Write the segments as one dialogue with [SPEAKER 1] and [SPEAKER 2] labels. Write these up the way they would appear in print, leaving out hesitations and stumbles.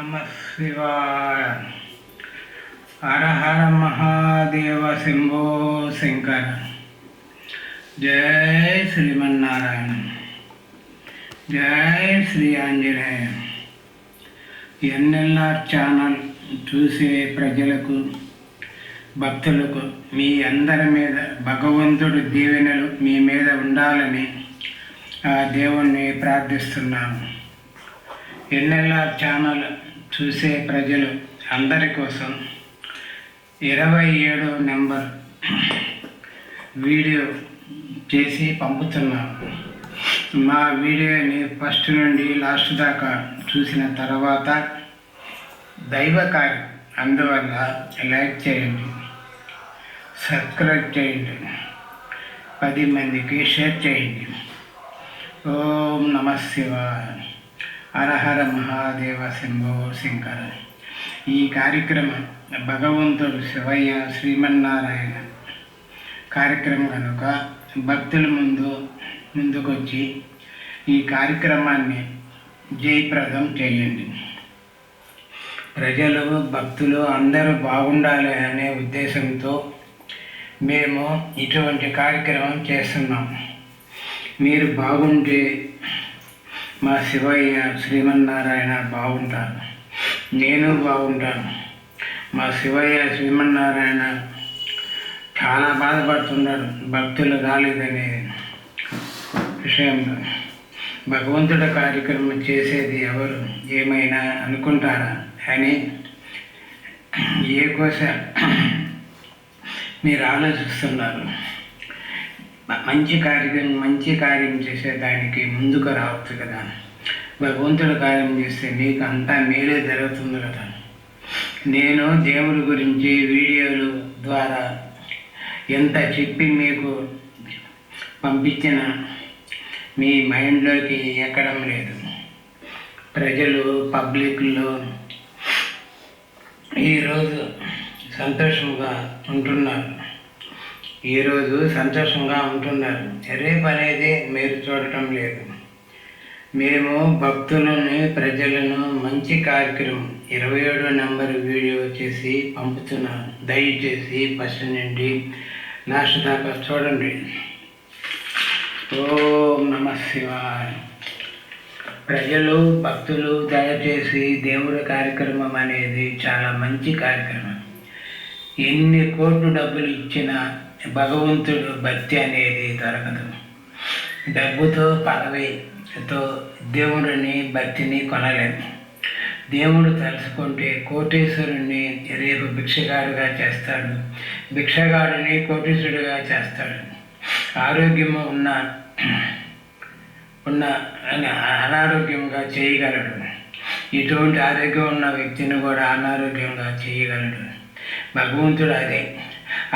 [SPEAKER 1] నమ శివాయ. హర హర మహాదేవ శంభో శంకర. జై శ్రీమన్నారాయణ. జై శ్రీ ఆంజనేయ. ఎన్ఎల్ఆర్ ఛానల్ చూసే ప్రజలకు, భక్తులకు మీ అందరి మీద భగవంతుడి దీవెనలు మీ మీద ఉండాలని ఆ దేవుణ్ణి ప్రార్థిస్తున్నాను. ఎన్ఎల్ఆర్ ఛానల్ చూసే ప్రజలు అందరి కోసం 27వ నెంబర్ వీడియో చేసి పంపుతున్నాను. మా వీడియోని ఫస్ట్ నుండి లాస్ట్ దాకా చూసిన తర్వాత దైవ కార్యం, అందువల్ల లైక్ చేయండి, సబ్స్క్రైబ్ చేయండి, 10 మందికి షేర్ చేయండి. ఓం నమ శివాయ. హర హర మహాదేవ శంభో శంకర. ఈ కార్యక్రమం భగవంతుడు శివయ్య శ్రీమన్నారాయణ కార్యక్రమం కనుక భక్తుల ముందుకొచ్చి ఈ కార్యక్రమాన్ని జయప్రదం చేయండి. ప్రజలు, భక్తులు అందరూ బాగుండాలి అనే ఉద్దేశంతో మేము ఇటువంటి కార్యక్రమం చేస్తున్నాం. మీరు బాగుంటే మా శివయ్య శ్రీమన్నారాయణ బాగుంటారు, నేను బాగుంటాను. మా శివయ్య శ్రీమన్నారాయణ చాలా బాధపడుతున్నాడు భక్తులు రాలేదనే విషయంలో. భగవంతుడి కార్యక్రమం చేసేది ఎవరు ఏమైనా అనుకుంటారా అని ఏ కోస మీరు ఆలోచిస్తున్నారు. మంచి కార్యం చేసేదానికి ముందుకు రావచ్చు కదా. భగవంతుడి కార్యం చేస్తే మీకు అంతా మేలే జరుగుతుంది కదా. నేను దేవుడి గురించి వీడియోల ద్వారా ఎంత చెప్పి మీకు పంపించిన మీ మైండ్లోకి ఎక్కడం లేదు. ప్రజలు పబ్లిక్లో ఈరోజు సంతోషంగా ఉంటున్నారు. రేపు అనేది మీరు చూడటం లేదు. మేము భక్తులని, ప్రజలను మంచి కార్యక్రమం 27వ నెంబర్ వీడియో చేసి పంపుతున్నాను. దయచేసి ఫస్ట్ నుండి లాస్ట్ దాకా చూడండి. ఓం నమ శివాయ. ప్రజలు, భక్తులు దయచేసి దేవుడి కార్యక్రమం అనేది చాలా మంచి కార్యక్రమం. ఎన్ని కోట్లు డబ్బులు ఇచ్చినా భగవంతుడు భక్తి అనేది దొరకదు. డబ్బుతో, పదవితో దేవుడిని, భక్తిని కొనలేము. దేవుడు తలుసుకుంటే కోటీశ్వరుణ్ణి రేపు భిక్షగాడుగా చేస్తాడు, భిక్షగాడిని కోటీశ్వరుడిగా చేస్తాడు. ఆరోగ్యము ఉన్న అనారోగ్యంగా చేయగలడు. ఇటువంటి ఆరోగ్యం ఉన్న వ్యక్తిని కూడా అనారోగ్యంగా చేయగలడు భగవంతుడు. అదే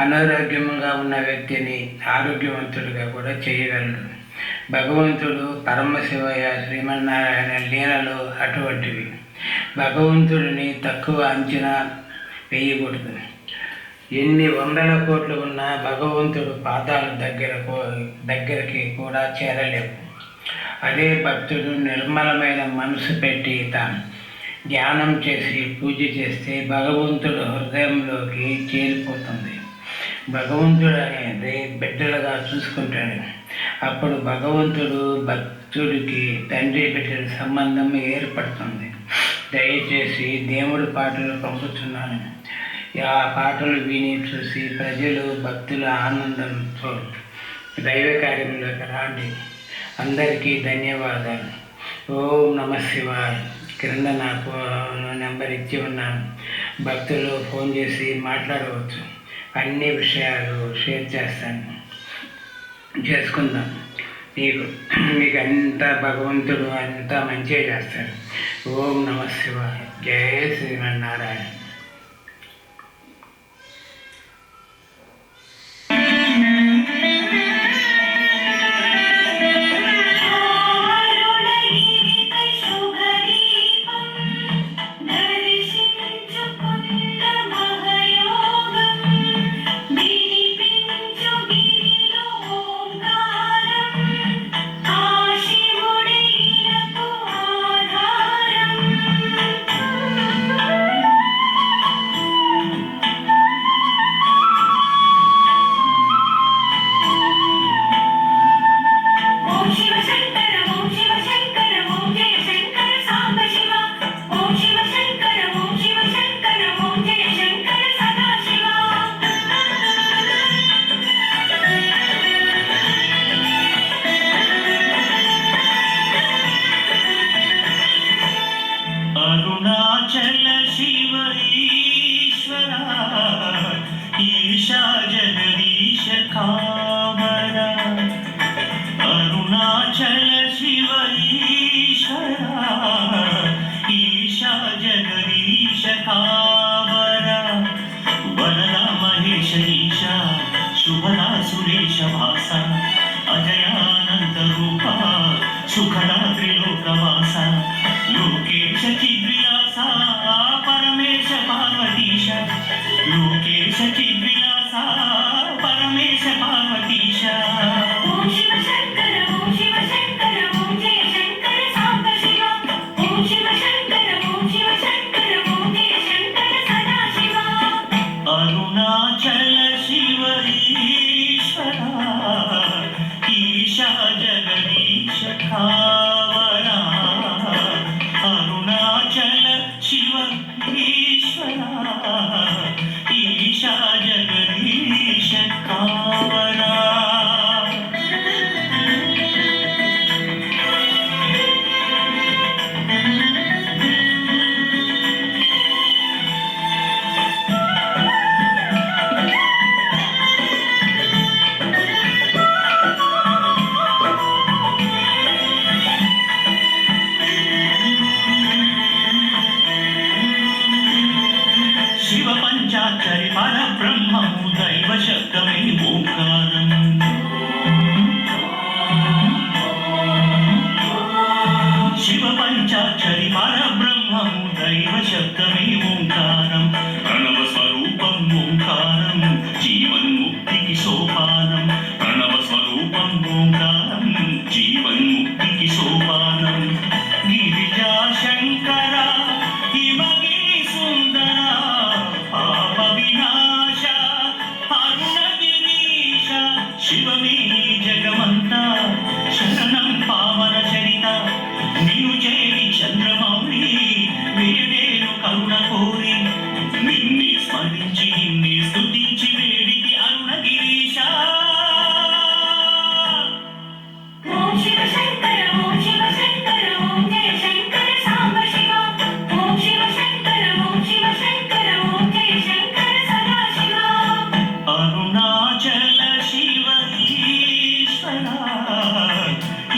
[SPEAKER 1] అనారోగ్యంగా ఉన్న వ్యక్తిని ఆరోగ్యవంతుడిగా కూడా చేయగలడు భగవంతుడు. పరమశివయ్య శ్రీమన్నారాయణ లీలలు అటువంటివి. భగవంతుడిని తక్కువ అంచనా వేయకూడదు. ఎన్ని వందల కోట్లు ఉన్నా భగవంతుడు పాదాల దగ్గరికి కూడా చేరలేవు. అదే భక్తుడు నిర్మలమైన మనసు పెట్టి ధ్యానం చేసి పూజ చేస్తే భగవంతుడు హృదయంలోకి చేరిపోతుంది. భగవంతుడు అనేది బిడ్డలుగా చూసుకుంటాడు. అప్పుడు భగవంతుడు భక్తుడికి తండ్రి బిడ్డల సంబంధం ఏర్పడుతుంది. దయచేసి దేవుడి పాటలు పంపుతున్నాను. ఆ పాటలు విని చూసి ప్రజలు, భక్తుల ఆనందంతో దైవ కార్యంలోకి రాండి. అందరికీ ధన్యవాదాలు. ఓం నమ శివాయ. క్రింద నాకు నెంబర్ ఇచ్చి ఉన్నాను. భక్తులు ఫోన్ చేసి మాట్లాడవచ్చు. అన్ని విషయాలు షేర్ చేసుకుందాం. మీకు అంతా భగవంతుడు అంతా మంచిగా చేస్తాడు. ఓం నమ శివాయ. జయ శ్రీమన్నారాయణ.
[SPEAKER 2] कमला सुरेश भासा अजयानंद रूपा सुखदा त्रिलोकवासा लोकेश चिद्विलासा परमेश पार्वतीश लोकेश चिद्विलासा परमेश पार्वतीश
[SPEAKER 3] ओम शिव शंकर ओम शिव शंकर ओम जय शंकर सांब शिवा ओम शिव शंकर ओम शिव शंकर ओम जय शंकर सदा शिवा
[SPEAKER 2] अरुणाचल शिव ईश्वरा ईशा जगदीश खावरा अरुणाचल शिव ईश्वरा ईशा जगदीश खावरा शिव पंचाक्षरी परब्रह्मము दैव शब्दमे ओंकारं शिव पंचाक्षरी परब्रह्मము दैव शब्दमे ओंकारं प्रणव स्वरूपं ओंकारं जीवन मुक्तिకి सोपानं प्रणव स्वरूपं ओंकारं जीवन मुक्तिకి सोपानं गिरिजा शंकर हिमगिरि सुंदर पाप विनाश अरुणगिरीश शिवमे जगमंता शरणं पावन चरित निनु చేరి చంద్రమౌళి వేడేను కరుణ కోరి నిన్నే స్మరించి నిన్నే స్తుతించి వేడితి అరుణగిరీశ
[SPEAKER 3] ओम शिव शंकर ओम शिव शंकर ओम जय शंकर सांब शिवा ओम शिव शंकर ओम शिव शंकर ओम जय शंकर सदा शिवा
[SPEAKER 2] अरुणाचल शिव ईश्वरा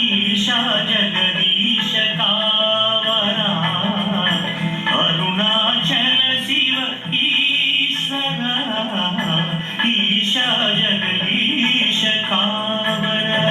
[SPEAKER 2] ईशा जगदीश कावरा अरुणाचल शिव ईश्वरा ईशा जगदीश कावरा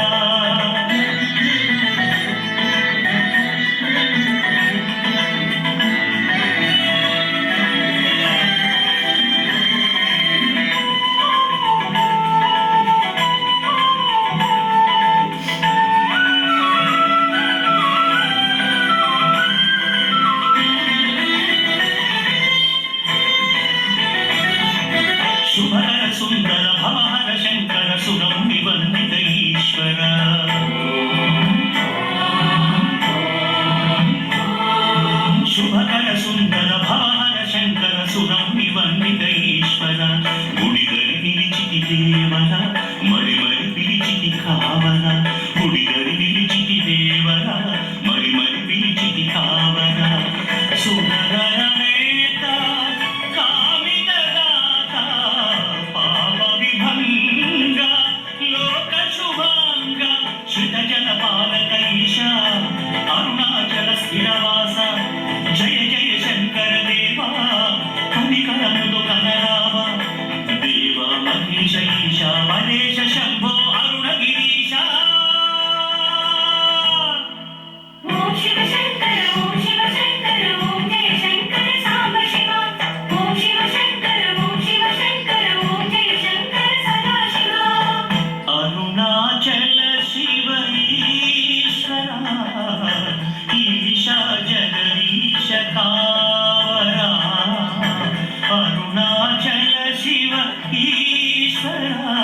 [SPEAKER 2] शुभकर सुंदर भवहर शंकर सुरमुनि वंदित ईश्वर शुभकर सुंदर भवहर शंकर सुरमुनि वंदित ईश्वर गुडिगरि निलिचिति देवर मरि मरि पिलिचिति कावर गुडिगरि निलिचिति देवर मरि मरि पिलिचिति कावर सुंदर नेता कामितदाता पाप विभंग लोक शुभांग श्रित जन पालक ईशा अरुणाचल स्थिरवास जय जय शंकर देवा कनिकरमुदु कनरावा देवा महेश ईशा महेश शंभो अरुणगिरीश
[SPEAKER 3] ओम शिव शंकर ओम शिव शंकर ओम जय शंकर सांब शिवा ओम शिव शंकर ओम शिव शंकर ओम जय शंकर सदा शिवा
[SPEAKER 2] अरुणाचल शिव ईश्वरा ईशा जगदीश कावरा अरुणाचल शिव ईश्वरा